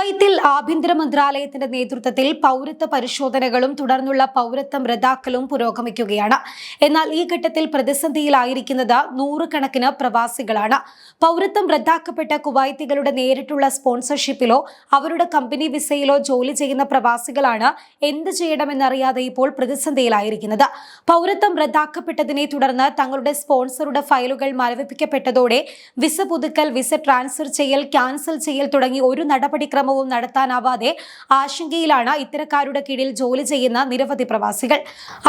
കുവൈത്തിൽ ആഭ്യന്തര മന്ത്രാലയത്തിന്റെ നേതൃത്വത്തിൽ പൗരത്വ പരിശോധനകളും തുടർന്നുള്ള പൗരത്വം റദ്ദാക്കലും പുരോഗമിക്കുകയാണ്. എന്നാൽ ഈ ഘട്ടത്തിൽ പ്രതിസന്ധിയിലായിരിക്കുന്നത് നൂറുകണക്കിന് പ്രവാസികളാണ്. പൗരത്വം റദ്ദാക്കപ്പെട്ട കുവൈത്തികളുടെ നേരിട്ടുള്ള സ്പോൺസർഷിപ്പിലോ അവരുടെ കമ്പനി വിസയിലോ ജോലി ചെയ്യുന്ന പ്രവാസികളാണ് എന്ത് ചെയ്യണമെന്നറിയാതെ ഇപ്പോൾ പ്രതിസന്ധിയിലായിരിക്കുന്നത്. പൗരത്വം റദ്ദാക്കപ്പെട്ടതിനെ തുടർന്ന് തങ്ങളുടെ സ്പോൺസറുടെ ഫയലുകൾ മരവിപ്പിക്കപ്പെട്ടതോടെ വിസ പുതുക്കൽ, വിസ ട്രാൻസ്ഫർ ചെയ്യൽ, ക്യാൻസൽ ചെയ്യൽ തുടങ്ങി ഒരു നടപടിക്രമവും നടത്താനാവാതെ ആശങ്കയിലാണ് ഇത്തരക്കാരുടെ കീഴിൽ ജോലി ചെയ്യുന്ന നിരവധി പ്രവാസികൾ.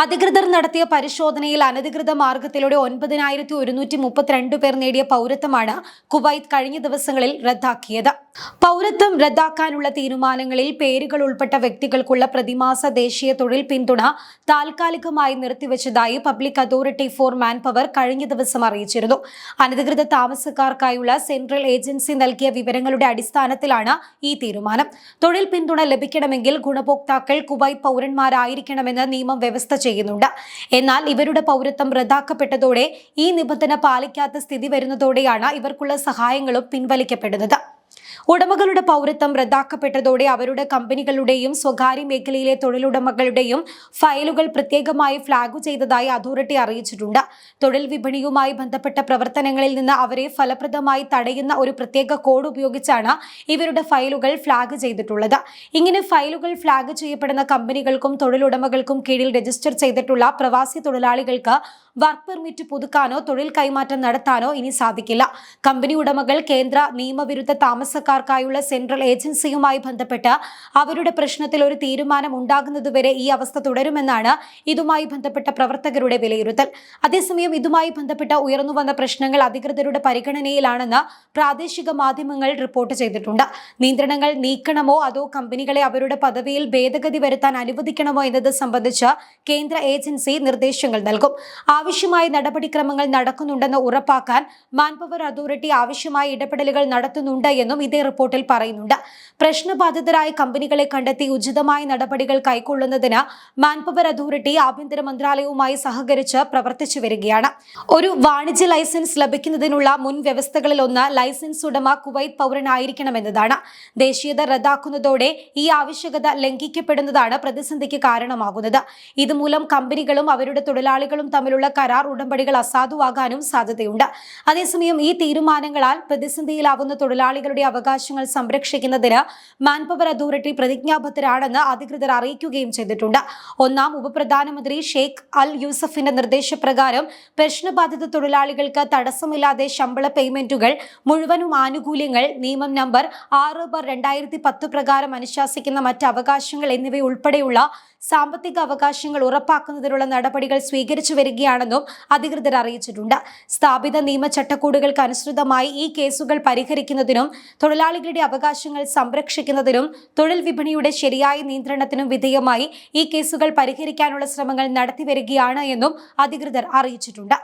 അധികൃതർ നടത്തിയ പരിശോധനയിൽ അനധികൃത മാർഗത്തിലൂടെ 9,132 പേർ നേടിയ പൗരത്വമാണ് കുവൈത്ത് കഴിഞ്ഞ ദിവസങ്ങളിൽ റദ്ദാക്കിയത്. പൗരത്വം റദ്ദാക്കാനുള്ള തീരുമാനങ്ങളിൽ പേരുകൾ ഉൾപ്പെട്ട വ്യക്തികൾക്കുള്ള പ്രതിമാസ ദേശീയ തൊഴിൽ പിന്തുണ താൽക്കാലികമായി നിർത്തിവെച്ചതായി public authority for manpower കഴിഞ്ഞ ദിവസം അറിയിച്ചിരുന്നു. അനധികൃത താമസക്കാർക്കായുള്ള സെൻട്രൽ ഏജൻസി നൽകിയ വിവരങ്ങളുടെ അടിസ്ഥാനത്തിലാണ് ഈ തീരുമാനം. തൊഴിൽ പിന്തുണ ലഭിക്കണമെങ്കിൽ ഗുണഭോക്താക്കൾ കുവൈത്ത് പൗരന്മാരായിരിക്കണമെന്ന് നിയമം വ്യവസ്ഥ ചെയ്യുന്നുണ്ട്. എന്നാൽ ഇവരുടെ പൗരത്വം റദ്ദാക്കപ്പെട്ടതോടെ ഈ നിബന്ധന പാലിക്കാത്ത സ്ഥിതി വരുന്നതോടെയാണ് ഇവർക്കുള്ള സഹായങ്ങളും പിൻവലിക്കപ്പെടുന്നത്. ഉടമകളുടെ പൗരത്വം റദ്ദാക്കപ്പെട്ടതോടെ അവരുടെ കമ്പനികളുടെയും സ്വകാര്യ മേഖലയിലെ തൊഴിലുടമകളുടെയും ഫയലുകൾ പ്രത്യേകമായി ഫ്ലാഗ് ചെയ്തതായി അതോറിറ്റി അറിയിച്ചിട്ടുണ്ട്. തൊഴിൽ വിപണിയുമായി ബന്ധപ്പെട്ട പ്രവർത്തനങ്ങളിൽ നിന്ന് അവരെ ഫലപ്രദമായി തടയുന്ന ഒരു പ്രത്യേക കോഡ് ഉപയോഗിച്ചാണ് ഇവരുടെ ഫയലുകൾ ഫ്ലാഗ് ചെയ്തിട്ടുള്ളത്. ഇങ്ങനെ ഫയലുകൾ ഫ്ലാഗ് ചെയ്യപ്പെടുന്ന കമ്പനികൾക്കും തൊഴിലുടമകൾക്കും കീഴിൽ രജിസ്റ്റർ ചെയ്തിട്ടുള്ള പ്രവാസി തൊഴിലാളികൾക്ക് വർക്ക് പെർമിറ്റ് പുതുക്കാനോ തൊഴിൽ കൈമാറ്റം നടത്താനോ ഇനി സാധിക്കില്ല. കമ്പനി ഉടമകൾ കേന്ദ്ര നിയമവിരുദ്ധ താമസക്കാർക്കായുള്ള സെൻട്രൽ ഏജൻസിയുമായി ബന്ധപ്പെട്ട് അവരുടെ പ്രശ്നത്തിൽ ഒരു തീരുമാനം ഉണ്ടാകുന്നതുവരെ ഈ അവസ്ഥ തുടരുമെന്നാണ് ഇതുമായി ബന്ധപ്പെട്ട പ്രവർത്തകരുടെ വിലയിരുത്തൽ. അതേസമയം ഇതുമായി ബന്ധപ്പെട്ട ഉയർന്നുവന്ന പ്രശ്നങ്ങൾ അധികൃതരുടെ പരിഗണനയിലാണെന്ന് പ്രാദേശിക മാധ്യമങ്ങൾ റിപ്പോർട്ട് ചെയ്തിട്ടുണ്ട്. നിയന്ത്രണങ്ങൾ നീക്കണമോ അതോ കമ്പനികളെ അവരുടെ പദവിയിൽ ഭേദഗതി വരുത്താൻ അനുവദിക്കണമോ എന്നത് സംബന്ധിച്ച് കേന്ദ്ര ഏജൻസി നിർദ്ദേശങ്ങൾ നൽകും. ആവശ്യമായ നടപടിക്രമങ്ങൾ നടക്കുന്നുണ്ടെന്ന് ഉറപ്പാക്കാൻ മാൻപവർ അതോറിറ്റി ആവശ്യമായ ഇടപെടലുകൾ നടത്തുന്നുണ്ട് എന്നും ഇതേ റിപ്പോർട്ടിൽ പറയുന്നുണ്ട്. പ്രശ്നബാധിതരായ കമ്പനികളെ കണ്ടെത്തി ഉചിതമായ നടപടികൾ കൈക്കൊള്ളുന്നതിന് മാൻപവർ അതോറിറ്റി ആഭ്യന്തര മന്ത്രാലയവുമായി സഹകരിച്ച് പ്രവർത്തിച്ചു വരികയാണ്. ഒരു വാണിജ്യ ലൈസൻസ് ലഭിക്കുന്നതിനുള്ള മുൻ വ്യവസ്ഥകളിൽ ഒന്ന് ലൈസൻസ് ഉടമ കുവൈത്ത് പൗരനായിരിക്കണമെന്നതാണ്. ദേശീയത റദ്ദാക്കുന്നതോടെ ഈ ആവശ്യകത ലംഘിക്കപ്പെടുന്നതാണ് പ്രതിസന്ധിക്ക് കാരണമാകുന്നത്. ഇതുമൂലം കമ്പനികളും അവരുടെ തൊഴിലാളികളും തമ്മിലുള്ള കരാർ ഉടമ്പടികൾ അസാധുവാകാനും സാധ്യതയുണ്ട്. അതേസമയം ഈ തീരുമാനങ്ങളാൽ പ്രതിസന്ധിയിലാവുന്ന തൊഴിലാളികളുടെ അവകാശങ്ങൾ സംരക്ഷിക്കുന്നതിന് മാൻപവർ അതോറിറ്റി പ്രതിജ്ഞാബദ്ധരാണെന്ന് അധികൃതർ അറിയിക്കുകയും ചെയ്തിട്ടുണ്ട്. ഒന്നാം ഉപപ്രധാനമന്ത്രി ഷെയ്ഖ് അൽ യൂസഫിന്റെ നിർദ്ദേശപ്രകാരം പ്രശ്നബാധിത തൊഴിലാളികൾക്ക് തടസ്സമില്ലാതെ ശമ്പള പേയ്മെന്റുകൾ, മുഴുവനും ആനുകൂല്യങ്ങൾ, നിയമം നമ്പർ 6/2010 പ്രകാരം അനുശാസിക്കുന്ന മറ്റ് അവകാശങ്ങൾ എന്നിവയുൾപ്പെടെയുള്ള സാമ്പത്തിക അവകാശങ്ങൾ ഉറപ്പാക്കുന്നതിനുള്ള നടപടികൾ സ്വീകരിച്ചു വരികയാണെന്നും അധികൃതർ അറിയിച്ചിട്ടുണ്ട്. സ്ഥാപിത നിയമ ചട്ടക്കൂടുകൾക്ക് അനുസൃതമായി ഈ കേസുകൾ പരിഹരിക്കുന്നതിനും തൊഴിലാളികളുടെ അവകാശങ്ങൾ സംരക്ഷിക്കുന്നതിനും തൊഴിൽ വിപണിയുടെ ശരിയായ നിയന്ത്രണത്തിനും വിധേയമായി ഈ കേസുകൾ പരിഹരിക്കാനുള്ള ശ്രമങ്ങൾ നടത്തിവരികയാണ് എന്നും അധികൃതർ അറിയിച്ചിട്ടുണ്ട്.